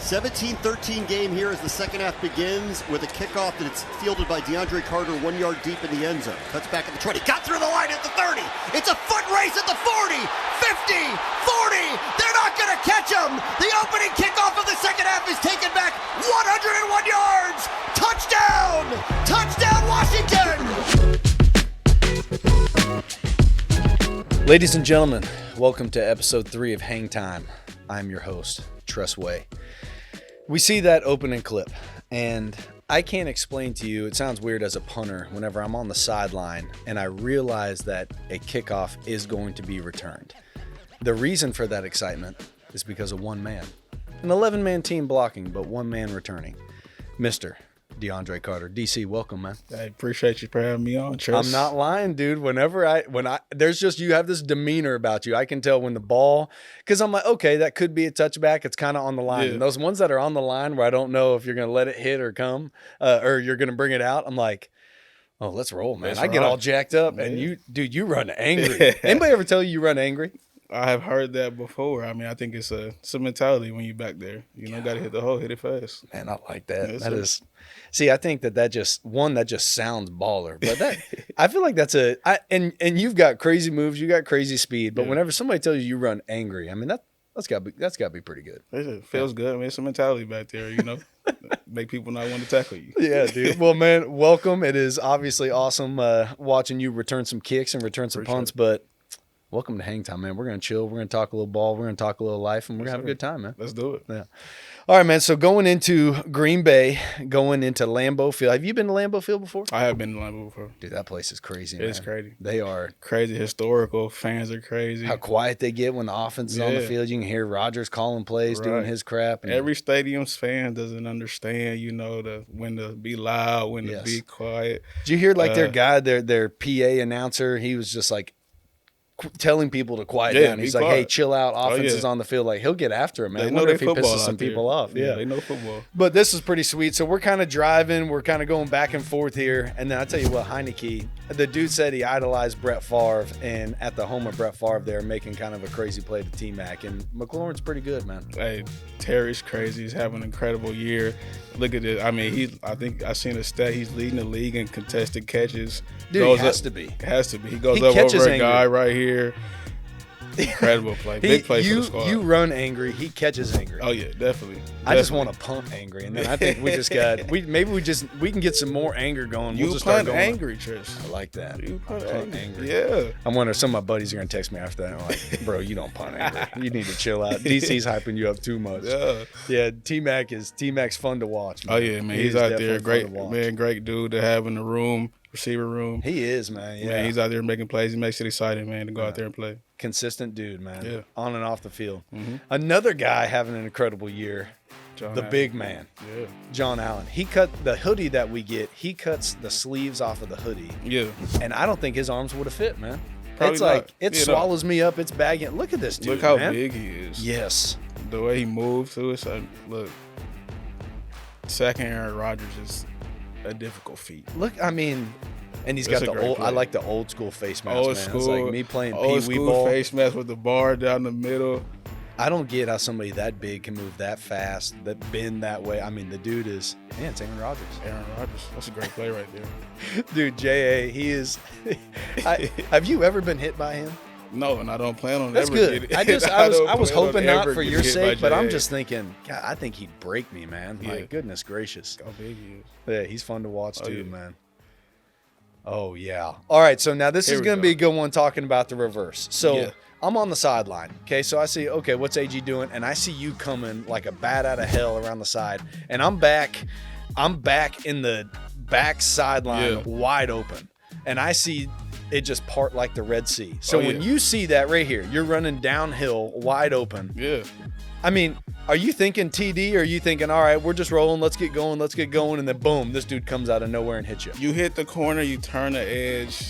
17-13 game here as the second half begins with a kickoff that's fielded by DeAndre Carter 1 yard deep in the end zone. Cuts back at the 20, got through the line at the 30. It's a foot race at the 40, 50, 40. They're not going to catch him. The opening kickoff of the second half is taken back 101 yards. Touchdown! Touchdown, Washington! Ladies and gentlemen, welcome to episode 3 of Hang Time. I'm your host, TRESS. We see that opening clip, and I can't explain to you, it sounds weird as a punter, whenever I'm on the sideline and I realize that a kickoff is going to be returned. The reason for that excitement is because of one man. An 11-man team blocking, but one man returning. Mr. DeAndre Carter. DC, welcome, man. I appreciate you for having me on, Tress. I'm not lying, dude. There's just, you have this demeanor about you. I can tell when the ball, because I'm like, okay, that could be a touchback. It's kind of on the line. Yeah. And those ones that are on the line where I don't know if you're going to let it hit or come, or you're going to bring it out, I'm like, oh, let's roll, man. That's I get right. all jacked up, Yeah. and you run angry. Anybody ever tell you run angry? I have heard that before. I mean, I think it's a mentality when you back there. You know, got to hit the hole, hit it fast. Man, I like that. Yeah, That is, see, I think that just sounds baller. But that, I feel like that's and you've got crazy moves, you got crazy speed. But Yeah. whenever somebody tells you run angry, I mean that's got to be pretty good. It feels good. I mean, it's a mentality back there, you know. Make people not want to tackle you. Yeah, dude. Well, man, welcome. It is obviously awesome watching you return some kicks and return some punts, but welcome to Hang Time, man. We're going to chill. We're going to talk a little ball. We're going to talk a little life, and we're going to have a good time, man. Let's do it. Yeah. All right, man. So going into Green Bay, going into Lambeau Field. Have you been to Lambeau Field before? I have been to Lambeau before. Dude, that place is crazy, man. It's crazy. They are. Crazy historical. Fans are crazy. How quiet they get when the offense is on the Yeah. field. You can hear Rodgers calling plays, doing Right. his crap. And Every stadium's fan doesn't understand, you know, when to be loud, when Yes. to be quiet. Did you hear like their guy, their PA announcer? He was just like telling people to quiet down. He's like, quiet. "Hey, chill out. Offense is yeah. on the field." Like he'll get after him, man. They I know wonder they if he football pisses some out there. people off. Yeah, Yeah. they know football. But this is pretty sweet. So we're kind of driving. We're kind of going back and forth here. And then I tell you what, Heineke, the dude said he idolized Brett Favre. And at the home of Brett Favre, they're making kind of a crazy play to T-Mac. And McLaurin's pretty good, man. Hey, Terry's crazy. He's having an incredible year. Look at it. I mean, I think I seen a stat. He's leading the league in contested catches. Dude, he has to be. Has to be. He goes He up catches over a angry. guy right here. Incredible play. Big play for the squad. You run angry. He catches angry. Oh yeah, definitely. I just want to pump angry, and then I think we just got we can get some more anger going. You We'll just start punt going. angry, Trish. I like that. You punt angry. angry. Yeah. I'm wondering some of my buddies are gonna text me after that. I'm like, bro, you don't punt angry. You need to chill out. DC's hyping you up too much. Yeah. T-Mac's fun to watch. Man. Oh yeah, man. He He's is out there. definitely Great fun to watch. man. Great dude to have in the room, receiver room. He is, man. Yeah, Man, he's out there making plays. He makes it exciting, man, to go out there and play. consistent dude, man. Yeah. On and off the field. Mhm. Another guy having an incredible year. John The Allen. big man, Yeah. John Allen. He cut the hoodie that we get. He cuts the sleeves off of the hoodie, Yeah. and I don't think his arms would have fit, man. Probably it's like not. it You know. swallows me up. It's bagging. Look at this dude. Look how man. big he is. Yes. The way he moves too. It's like, look, second Aaron Rodgers is a difficult feat. Look, I mean, and he's That's got a the great old. play. I like the old school face mask, Old man. school. It's like me playing Pee Old Wee school ball. face mask with the bar down the middle. I don't get how somebody that big can move that fast, that bend that way. I mean, the dude is, man, it's Aaron Rodgers. Aaron Rodgers. That's a great play right there. Dude, J.A., he is. Have you ever been hit by him? No, and I don't plan on That's ever good. getting I don't was plan on hoping not ever for getting your hit sake, by but I'm J.A. just thinking, God, I think he'd break me, man. My Yeah. goodness gracious. How big he is. Yeah, he's fun to watch too, yeah. man. Oh, yeah. All right, so now this Here is we going to go. be a good one talking about the reverse. So Yeah. I'm on the sideline, okay? So I see, okay, what's AG doing? And I see you coming like a bat out of hell around the side. And I'm back in the back sideline Yeah. wide open. And I see it just part like the Red Sea. So Oh, when yeah. you see that right here, you're running downhill wide open. Yeah. I mean, are you thinking TD or are you thinking, all right, we're just rolling, let's get going, and then boom, this dude comes out of nowhere and hits you? You hit the corner, you turn the edge,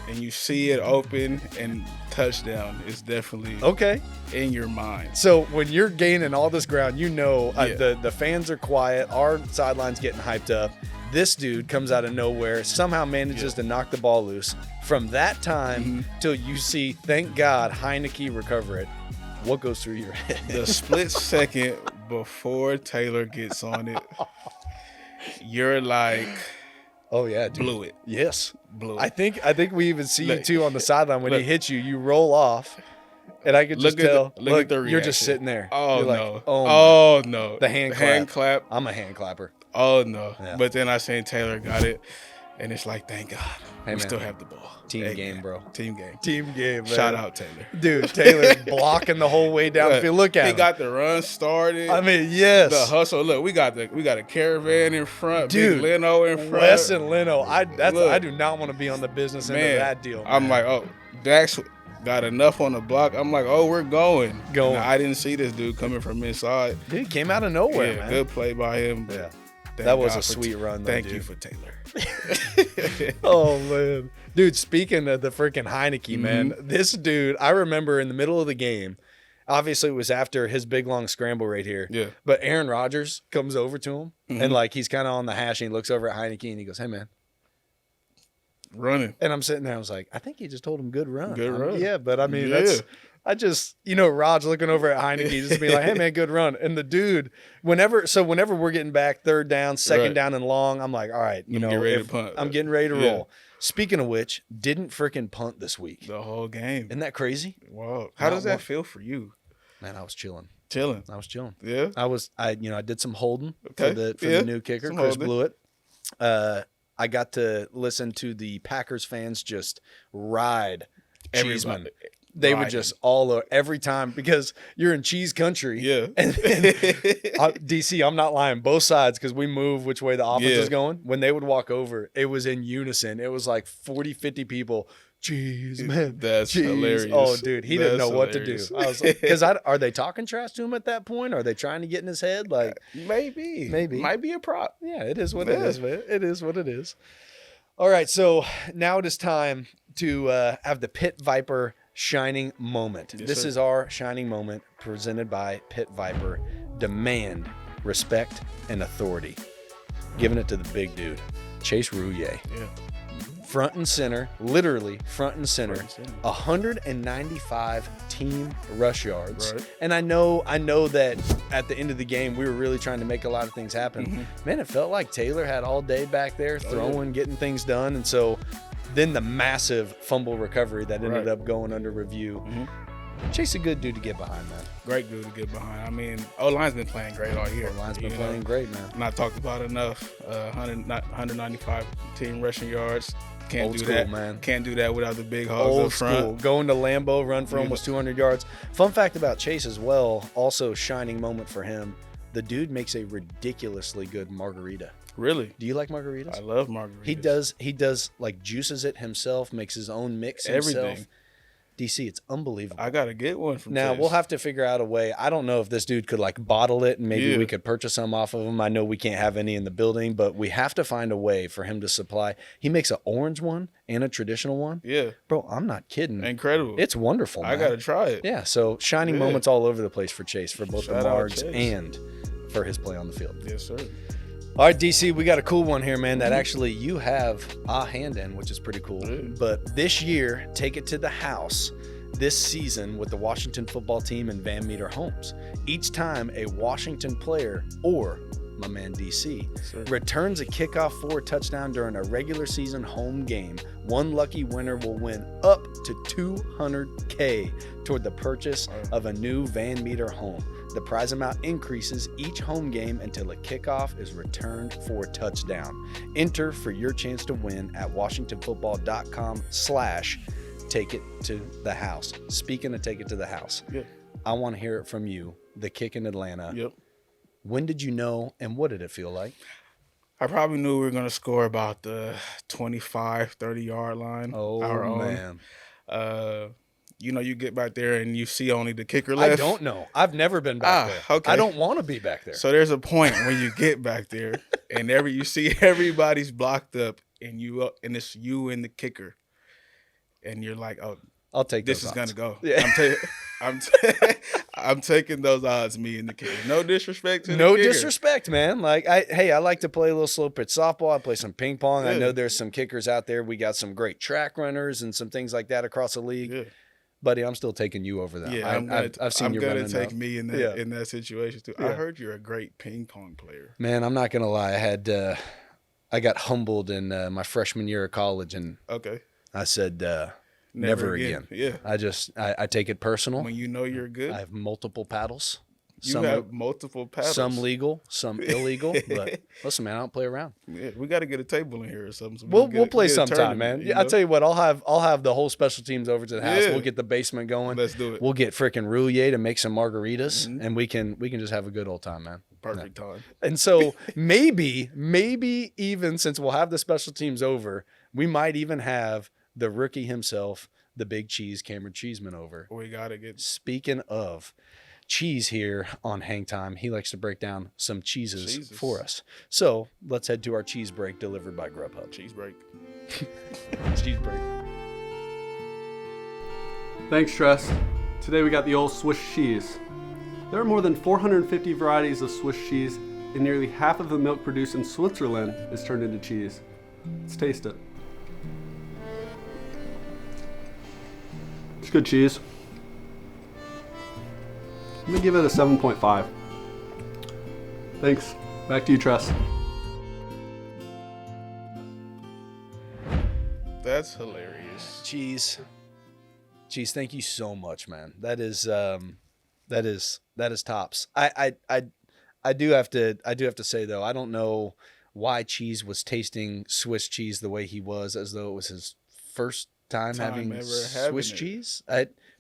and you see it open, and touchdown is definitely Okay. in your mind. So when you're gaining all this ground, you know Yeah. the fans are quiet, our sideline's getting hyped up. This dude comes out of nowhere, somehow manages to knock the ball loose. From that time till you see, thank God, Heineke recover it, what goes through your head? The split second before Taylor gets on it, you're like, oh yeah, dude. blew it. Yes, Blew it. I think we even see you Look, too on the sideline when he look. hits you. You roll off, and I could just tell. Look at the you're just reaction. sitting there. Oh, you're like, no. Oh, no. the hand clap. I'm a hand clapper. Oh, no. Yeah. But then I seen Taylor got it, and it's like, thank God. Hey, we man. still have the ball. Team Hey, game, man. bro. Team game. Team game, man. Shout out Taylor. Dude, Taylor's blocking the whole way downfield. Look at he him. got the run started. I mean, yes. The hustle. Look, we got a caravan in front. Dude, Big Leno in front. Wes and Leno. I Look. do not want to be on the business end Man, of that deal. I'm man. like, oh, Dax got enough on the block. I'm like, oh, we're going. Going. Now, I didn't see this dude coming from inside. Dude, came out of nowhere, Yeah, man. good play by him. Yeah. Thank That was God a for sweet run, though, Thank dude. you for Taylor. Oh man, dude. Speaking of the freaking Heineke, man, this dude. I remember in the middle of the game. Obviously, it was after his big long scramble right here. Yeah. But Aaron Rodgers comes over to him and like he's kind of on the hash and he looks over at Heineke and he goes, "Hey man." Running. And I'm sitting there. I was like, I think he just told him good run. Good run. Yeah, but I mean, Yeah. that's. I just, Rod's looking over at Heineke, just being like, "Hey man, good run." And the dude, whenever we're getting back, third down, second Right. down and long, I'm like, all right, Get ready to punt. I'm getting ready to Yeah. roll. Speaking of which, didn't freaking punt this week. The whole game. Isn't that crazy? Wow. How Not does that one. feel for you? Man, I was chilling. Chilling. Yeah. I did some holding Okay. for Yeah. the new kicker, Some Chris holding. Blewett. I got to listen to the Packers fans just ride Cheeseman. Everybody. They would Riding. just all every time because you're in cheese country. Yeah. And DC, I'm not lying. Both sides, because we move which way the offense Yeah. is going. When they would walk over, it was in unison. It was like 40, 50 people. Cheese, man. That's Cheese. hilarious. Oh, dude, he didn't know That's what hilarious. to do. I was like, because are they talking trash to him at that point? Are they trying to get in his head? Like, Maybe. Maybe. Might be a prop. yeah, it is what it Yeah. is, man. It is what it is. All right, so now it is time to have the Pit Viper shining moment. Yes, This sir. is our shining moment presented by Pit Viper. Demand respect and authority. Giving it to the big dude, Chase Rouillet. Yeah. Front and center, literally front and center, Front and center. 195 team rush yards. Right. And I know that at the end of the game, we were really trying to make a lot of things happen. Mm-hmm. Man, it felt like Taylor had all day back there throwing, getting things done. And so then the massive fumble recovery that ended Right. up going under review. Chase a good dude to get behind, man. Great dude to get behind. I mean, O-line's been playing great all year. The line's been you playing know? great, man. Not talked about enough. 195 team rushing yards. Can't Old do school, that, man. Can't do that without the big hogs Old up front. school. Going to Lambeau, run for Yeah. almost 200 yards. Fun fact about Chase as well, also shining moment for him. The dude makes a ridiculously good margarita. Really, Do you like margaritas? I love margaritas. He does like juices it himself, makes his own mix himself. Everything. DC, it's unbelievable. I gotta get one from. Now Chase. we'll have to figure out a way. I don't know if this dude could like bottle it and maybe Yeah. we could purchase some off of him. I know we can't have any in the building, but we have to find a way for him to supply. He makes an orange one and a traditional one. Yeah, Bro, I'm not kidding. incredible. It's wonderful, man. I gotta try it. Yeah, so shining Yeah. moments all over the place for Chase, for both Shout the out margs Chase. and for his play on the field. Yes, sir. All right, DC, we got a cool one here, man, that actually you have a hand in, which is pretty cool. Yeah. But this year, take it to the house this season with the Washington football team and Van Meter Homes. Each time a Washington player or my man DC Sir. returns a kickoff for a touchdown during a regular season home game, one lucky winner will win up to $200K toward the purchase of a new Van Meter home. The prize amount increases each home game until a kickoff is returned for a touchdown. Enter for your chance to win at washingtonfootball.com/take it to the house. Speaking of take it to the house, Yeah. I want to hear it from you, the kick in Atlanta. Yep. When did you know and what did it feel like? I probably knew we were gonna score about the 25, 30-yard line. Oh, our own. man. You get back there and you see only the kicker I left. don't know. I've never been back there. Okay. I don't want to be back there. So there's a point when you get back there and you see everybody's blocked up and it's you and the kicker, and you're like, oh, I'll take this those is gonna odds. go. Yeah. I'm taking those odds, me and the kicker. No disrespect to No the kicker. disrespect, man. Like I like to play a little slow pitch softball. I play some ping pong. I Yeah. know there's some kickers out there. We got some great track runners and some things like that across the league. Yeah. buddy, I'm still taking you over them. Yeah, I've seen you running. I'm gonna take me in that Yeah. in that situation too. Yeah. I heard you're a great ping pong player. Man, I'm not gonna lie. I got humbled in my freshman year of college, and Okay. I said never again. Yeah. I take it personal. When you know you're good, I have multiple paddles. you Some have multiple paddles. some legal, some illegal. But listen, man, I don't play around. Yeah, we got to get a table in here or something. So We'll play get a sometime, tournament, man. you I'll know? tell you what. I'll have the whole special teams over to the house. Yeah. We'll get the basement going. Let's do it. We'll get freaking Rouillet to make some margaritas, and we can just have a good old time, man. Perfect time. And so maybe even since we'll have the special teams over, we might even have the rookie himself, the big cheese, Cameron Cheeseman, over. We got to get Speaking of cheese here on Hang Time, he likes to break down some cheeses for us. So let's head to our cheese break delivered by Grubhub. cheese break. Cheese break. Thanks, Tress. Today we got the old Swiss cheese. There are more than 450 varieties of Swiss cheese, and nearly half of the milk produced in Switzerland is turned into cheese. Let's taste it. It's good cheese. I'm gonna give it a 7.5. Thanks. Back to you, Tress. That's hilarious. Cheese, thank you so much, man. That is tops. I do have to say though, I don't know why Cheese was tasting Swiss cheese the way he was, as though it was his first time having Swiss cheese.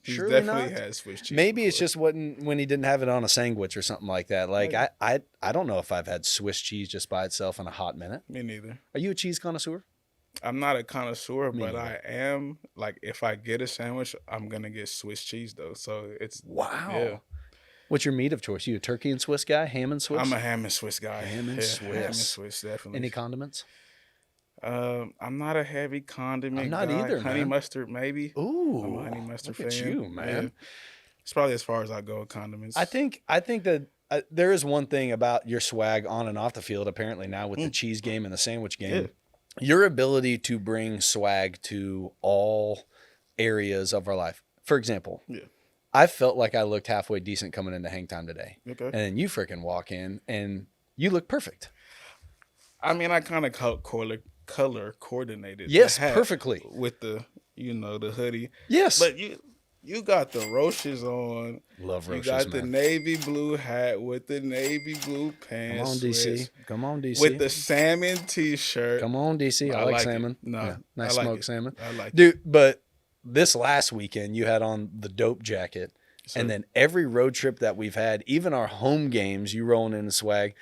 He Surely definitely not. had Swiss cheese. Maybe it's before. just when he didn't have it on a sandwich or something like that. Like Maybe. I don't know if I've had Swiss cheese just by itself in a hot minute. Me neither. Are you a cheese connoisseur? I'm not a connoisseur, but neither. I am. Like, if I get a sandwich, I'm gonna get Swiss cheese though. So it's Wow. Yeah. What's your meat of choice? You a turkey and Swiss guy? Ham and Swiss? I'm a ham and Swiss guy. Ham and Swiss. Ham and Swiss, definitely. Any condiments? I'm not a heavy condiment I'm not guy. either, Honey man. mustard, maybe. Ooh, I'm a honey mustard look fan. at you, man. Yeah. It's probably as far as I go with condiments. I think that there is one thing about your swag on and off the field. Apparently now with the cheese game and the sandwich game, your ability to bring swag to all areas of our life. For example, I felt like I looked halfway decent coming into Hang Time today, and then you freaking walk in and you look perfect. I mean, I kind of color coordinated. Yes, the hat perfectly with the the hoodie. Yes, But you got the Roches on. Love Roches, You got the man. navy blue hat with the navy blue pants. Come on, DC. Come on, DC. With the salmon t-shirt. Come on, DC. I like salmon. It. No, Yeah, nice I like smoked it. salmon. I like it. Dude, but this last weekend you had on the dope jacket. Sir. And then every road trip that we've had, even our home games, you rolling in the swag.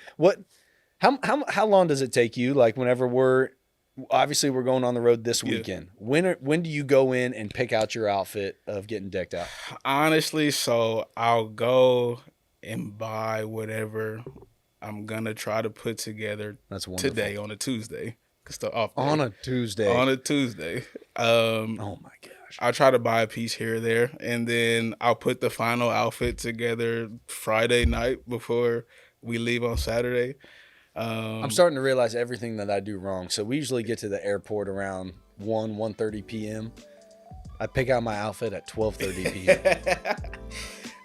How long does it take you? Like whenever we're going on the road this weekend. When do you go in and pick out your outfit of getting decked out? Honestly, so I'll go and buy whatever I'm gonna try to put together That's wonderful. today on a Tuesday. 'Cause the off day. On a Tuesday. On a Tuesday. Oh my gosh. I'll try to buy a piece here or there, and then I'll put the final outfit together Friday night before we leave on Saturday. I'm starting to realize everything that I do wrong. So we usually get to the airport around 1:30 p.m. I pick out my outfit at 12:30 p.m.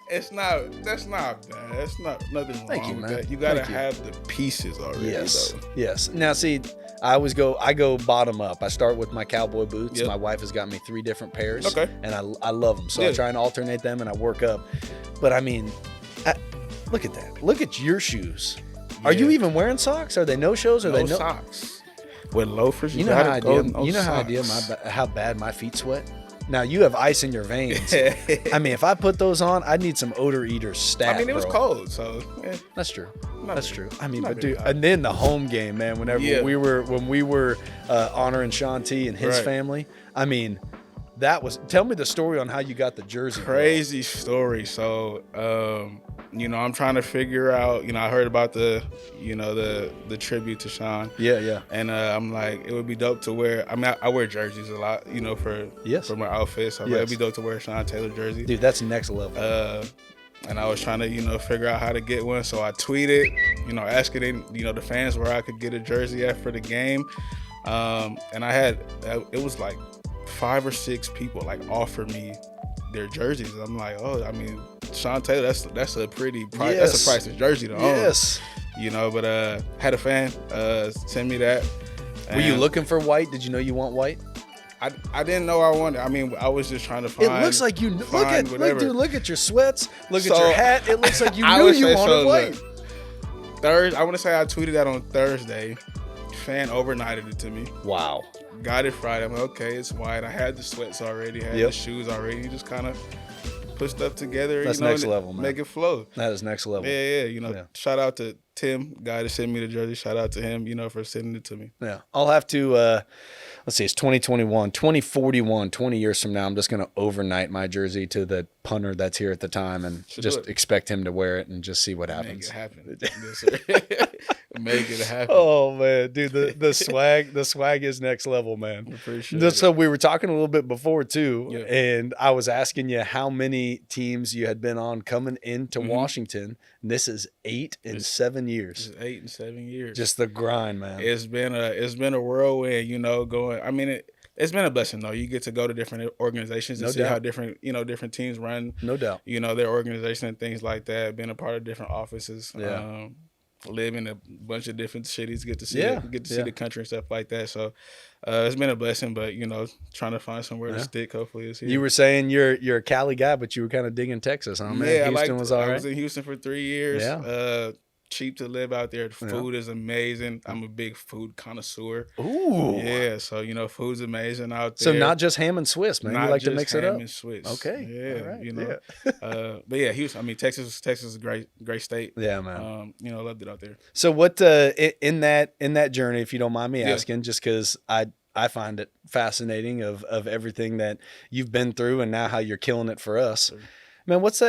That's not bad. That's not nothing wrong Thank you, with man. that. You gotta Thank you. have the pieces already. Yes. Though. Yes. Now see, I go bottom up. I start with my cowboy boots. Yep. My wife has got me 3 different pairs. Okay. And I love them. So I Yeah. try and alternate them and I work up. But I mean, look at that. Look at your shoes. Are you even wearing socks? Are they no-shows? Are No they no socks? With loafers, You know how I deal. how bad my feet sweat? Now you have ice in your veins. I mean, if I put those on, I'd need some odor eater stat. I mean, it was bro. cold, so That's true. Not That's very- true. I mean, not but very dude, hot. and then the home game, man. Whenever Yeah. when we were honoring Sean T and his Right. family, I mean, that was. Tell me the story on how you got the jersey. bro. crazy story. So, I'm trying to figure out. I heard about the tribute to Sean. Yeah. And I'm like, it would be dope to wear. I mean, I wear jerseys a lot, for my outfits. So I'm like, it'd be dope to wear a Sean Taylor jersey. Dude, that's next level. And I was trying to, figure out how to get one. So I tweeted, asking, the fans where I could get a jersey at for the game. And it was like 5 or 6 people like offered me their jerseys. I'm like, oh, I mean, Sean Taylor, that's a pretty price. Yes. That's a priceless jersey to own. Yes. You know, but had a fan send me that. Were you And looking for white? Did you know you want white? I didn't know I wanted. I mean, I was just trying to find. It looks like you look whatever. look at your sweats, look at So, your hat. It looks like you I knew would you say wanted so, white. I want to say I tweeted that on Thursday. Fan overnighted it to me. Wow. Got it Friday. I'm like, okay, it's white. I had the sweats already, had Yep. the shoes already. You just kind of put stuff together. That's you know, next and level, man. Make it flow. That is next level. Yeah. You know, Yeah. shout out to Tim, guy that sent me the jersey. Shout out to him, you know, for sending it to me. Yeah. I'll have to, let's see, it's 2021, 2041, 20 years from now. I'm just going to overnight my jersey to the punter that's here at the time and Should just do it. expect him to wear it and just see what Make happens. it happen. Yes, sir. Make it happen. Oh man, dude, the swag is next level, man. Appreciate So we were talking a little bit before too, Yeah. and I was asking you how many teams you had been on coming into Washington. And this is 8 in 7 years. It's 8 and 7 years. Just the grind, man. It's been a whirlwind, you know, going. I mean, it's been a blessing though. You get to go to different organizations and No see doubt. how different teams run. No doubt. You know, their organization and things like that. Been a part of different offices. Yeah. Live in a bunch of different cities. Get to see Yeah, see yeah. the country and stuff like that. So it's been a blessing, but you know, trying to find somewhere to stick. Hopefully, it's here. You were saying you're a Cali guy, but you were kind of digging Texas, huh, man? Yeah, Houston was all I right. was in Houston for 3 years. Yeah. Cheap to live out there. The food is amazing. I'm a big food connoisseur. Ooh. Yeah, so you know, food's amazing out So there. not just ham and Swiss, man. You Not like to just mix it ham up. and Swiss. Okay. Yeah, All right. you know. Yeah. But yeah, Houston. I mean, Texas is a great state. Yeah, man. You know, loved it out there. So what in that journey, if you don't mind me Yeah. asking, just because I find it fascinating of everything that you've been through and now how you're killing it for us, Sure. man. What's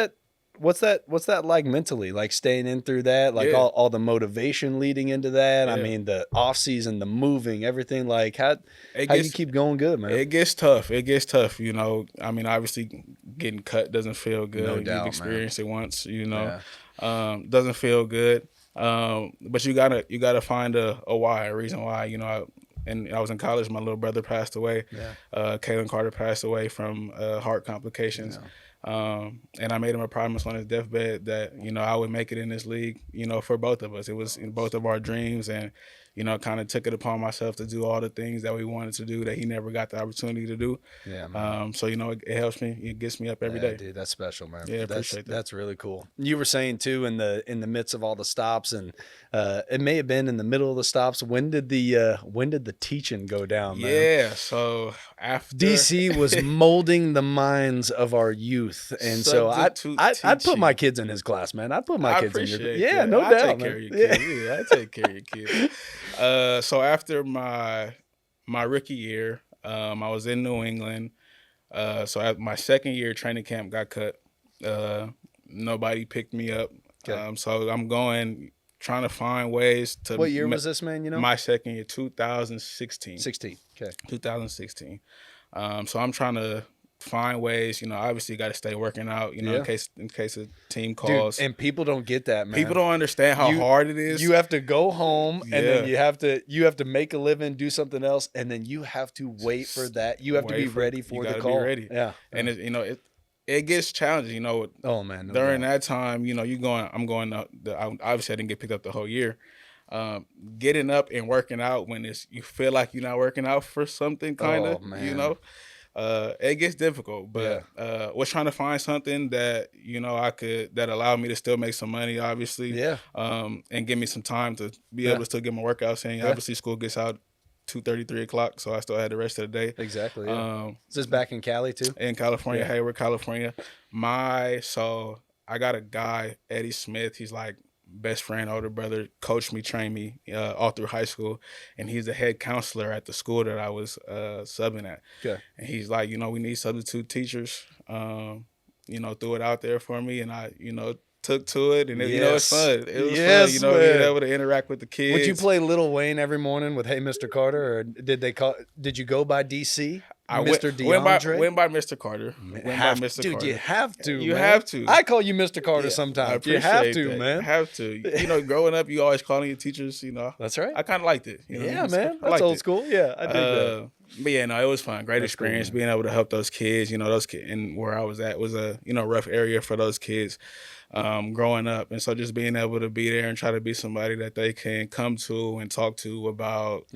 that like mentally? Like staying in through that, like Yeah. all the motivation leading into that. I Yeah. mean, the off season, the moving, everything. Like how you keep going good, man. It gets tough. You know, I mean, obviously, getting cut doesn't feel good. No doubt, You've man. experienced it once. You know, Yeah. doesn't feel good. But you gotta find a why, a reason why. You know, I was in college. My little brother passed away. Yeah. DeAndre Carter passed away from heart complications. And I made him a promise on his deathbed that, you know, I would make it in this league, you know, for both of us. It was in both of our dreams, and, you know, kind of took it upon myself to do all the things that we wanted to do that he never got the opportunity to do. Yeah, man. So, you know, it helps me. It gets me up every day. Dude, that's special, man. Yeah, appreciate that. That's really cool. You were saying too in the midst of all the stops, and it may have been in the middle of the stops. When did the teaching go down, man? Yeah, so after DC was molding the minds of our youth, and so I'd put my kids in his class, man. I'd put my kids in your appreciate yeah, that. no I doubt, take man. care of your kids. Yeah, I take care of your kids. So after my rookie year, I was in New England. So at my second year, training camp got cut. Nobody picked me up. Okay. So I'm trying to find ways to. What year was this, man? You know, My second year, 2016. 16. Okay. 2016. So I'm trying to find ways. You know, obviously you got to stay working out. You know, Yeah. in case a team calls. Dude, and people don't get that, man. People don't understand how hard it is. You have to go home, and then Yeah. you have to make a living, do something else, and then you have to wait for that. You have to be ready for the gotta call. Be ready. Yeah, And it, you know, it gets challenging. You know, oh man, no during doubt. that time, you know, I'm going. Obviously, I didn't get picked up the whole year. Getting up and working out when you feel like you're not working out for something, kind of. Oh, man. You know, it gets difficult. But was trying to find something that, you know, that allowed me to still make some money, obviously. Yeah. And give me some time to be able to still get my workouts in. Yeah. Obviously, school gets out 2:30, 3 o'clock, so I still had the rest of the day. Exactly. Yeah. Is this back in Cali too? In California, Yeah. Hayward, California. So I got a guy, Eddie Smith. He's like best friend, older brother, coached me, trained me all through high school, and he's the head counselor at the school that I was subbing at. Okay. And he's like, you know, we need substitute teachers. You know, threw it out there for me, and I, you know, took to it, and you know, it's fun. It was fun, you know, being able to interact with the kids. Would you play Lil Wayne every morning with "Hey, Mr. Carter," or did you go by DC? Mr. DeAndre? Went by Mr. Carter. Went by Mr. Dude, Carter. you have to. You man. have to. I call you Mr. Carter I sometimes. You have appreciate to, that. man. You have to. You know, growing up, you always calling your teachers. You know, That's right. I kind of liked it. You know, Yeah, man. I That's liked old it. school. Yeah, I dig that. But yeah, no, it was fun. Great That's cool, experience man. being able to help those kids. You know, those kids, and where I was at was a rough area for those kids growing up, and so just being able to be there and try to be somebody that they can come to and talk to about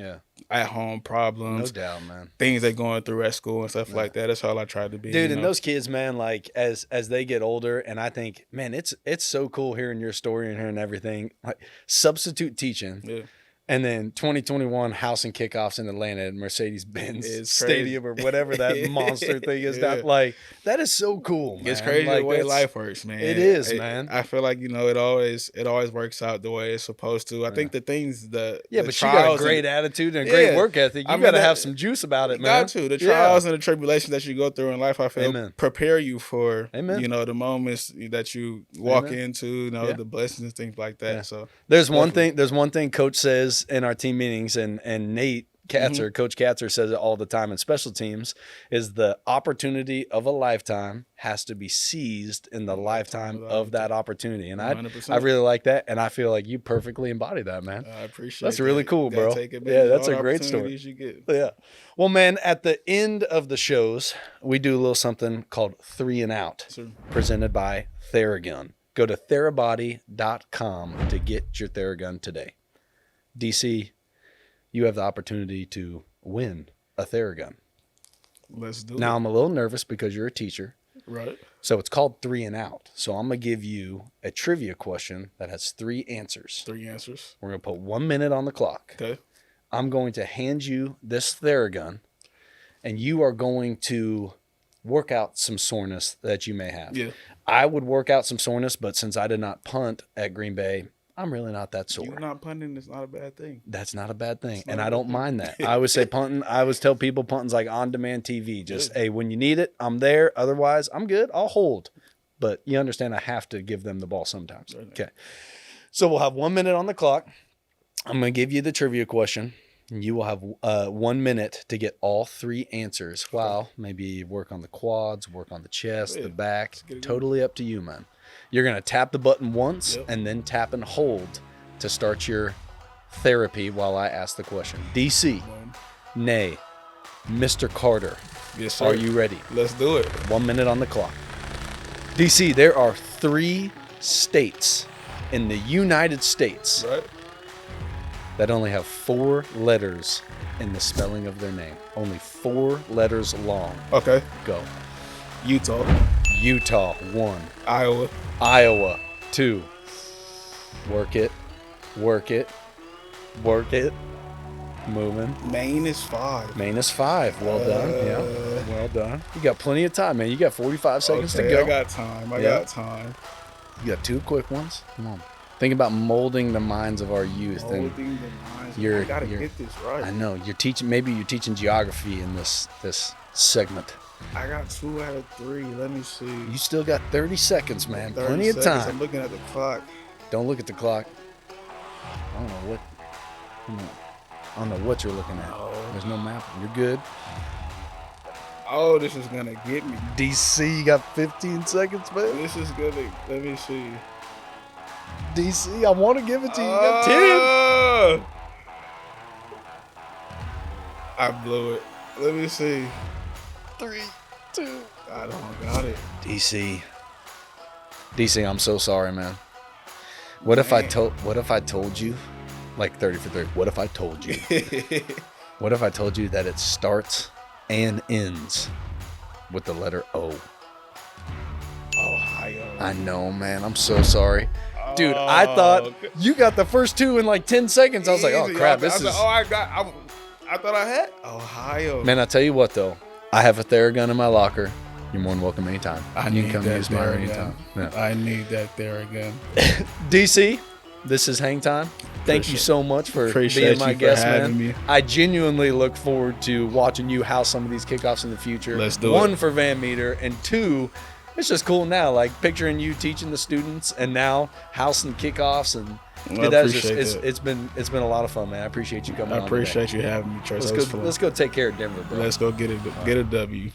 at home No problems, doubt, man. things they're going through at school and stuff like that. That's all I tried to be. Dude, you and know? those kids, man, like as they get older, and I think, man, it's so cool hearing your story and hearing everything. Like substitute teaching. Yeah. And then 2021 house and kickoffs in Atlanta at Mercedes-Benz It's Stadium or whatever that monster thing is. Yeah. That is so cool, man. It's crazy like, the way that's- life works, man. It is, man. I feel like, you know, it always works out the way it's supposed to. I think the things Yeah, the but you got a trials great and- attitude and a great Yeah. work ethic. You I mean, got to that- have some juice about it, You man. got to. The Yeah. trials and the tribulations that you go through in life, I feel, Amen. prepare you for, Amen. you know, the moments that you walk Amen. into, you know, Yeah. the blessings and things like that. Yeah. So There's one thing Coach says in our team meetings, and Nate Katzer, Mm-hmm. Coach Katzer says it all the time in special teams, is the opportunity of a lifetime has to be seized in the lifetime of that opportunity. And I 100%. really like that, and I feel like you perfectly embody that, man. I appreciate That's really that. cool, Gotta bro. take advantage Yeah, of that's all a the great story. opportunities you get. Yeah. Well, man, at the end of the shows, we do a little something called 3 and Out, Sure. presented by Theragun. Go to therabody.com to get your Theragun today. DC, you have the opportunity to win a Theragun. Let's do Now, it. I'm a little nervous because you're a teacher. Right. So it's called 3 and Out. So I'm going to give you a trivia question that has 3 answers. 3 answers. We're going to put 1 minute on the clock. Okay. I'm going to hand you this Theragun, and you are going to work out some soreness that you may have. Yeah. I would work out some soreness, but since I did not punt at Green Bay, I'm really not that sore. You're not punting is not a bad thing. That's not a bad thing, not and a I bad don't thing. mind that. I always say punting. I always tell people punting's like on-demand TV. Just, hey, when you need it, I'm there. Otherwise, I'm good. I'll hold. But you understand I have to give them the ball sometimes. Okay. So we'll have 1 minute on the clock. I'm going to give you the trivia question. And you will have 1 minute to get all 3 answers. While maybe work on the quads, work on the chest, the back. Totally up to you, man. You're going to tap the button once and then tap and hold to start your therapy while I ask the question. DC, nay, Mr. Carter, Yes, sir. are you ready? Let's do it. 1 minute on the clock. DC, there are 3 states in the United States Right. that only have 4 letters in the spelling of their name. Only 4 letters long. Okay. Go. Utah. Utah, 1. Iowa. Iowa, 2. Work it. Work it. Work it. Moving. Maine is 5. Maine is 5. Well done. Yeah. Well done. You got plenty of time, man. You got 45 seconds to go. I got time. I Yeah. got time. You got 2 quick ones. Come on. Think about molding the minds of our youth. And Holding the lines. you're- I gotta you're- get this right. I know you're teaching. Maybe you're teaching geography in this segment. I got 2 out of 3. Let me see. You still got 30 seconds, man. 30 Plenty of seconds. time. I'm looking at the clock. Don't look at the clock. I don't know what. I don't know what you're looking at. There's no map. You're good. Oh, this is gonna get me. DC, you got 15 seconds, man. This is gonna. Let me see. DC, I want to give it to you. You got 10. Oh! I blew it. Let me see. 3, 2. I don't got it. DC, I'm so sorry, man. What if I told you, like 30 for 30? What if I told you? What if I told you that it starts and ends with the letter O? Ohio. I know, man. I'm so sorry. Dude, I thought okay. you got the first 2 in like 10 seconds. I was like, oh, Easy. crap. I This was is. like, I thought I had Ohio. Man, I tell you what, though. I have a Theragun in my locker. You're more than welcome anytime. You can come use mine anytime. Yeah. I need that there again. DC, this is Hang Time. Thank you so much for Appreciate being my you for guest, having man. me. I genuinely look forward to watching you house some of these kickoffs in the future. Let's do it. 1, for Van Meter, and 2, it's just cool now, like picturing you teaching the students and now housing kickoffs and Dude, that is just, it's been a lot of fun, man. I appreciate you coming on. I appreciate you having me, Tress. Let's go take care of Denver, bro. Let's go get a W.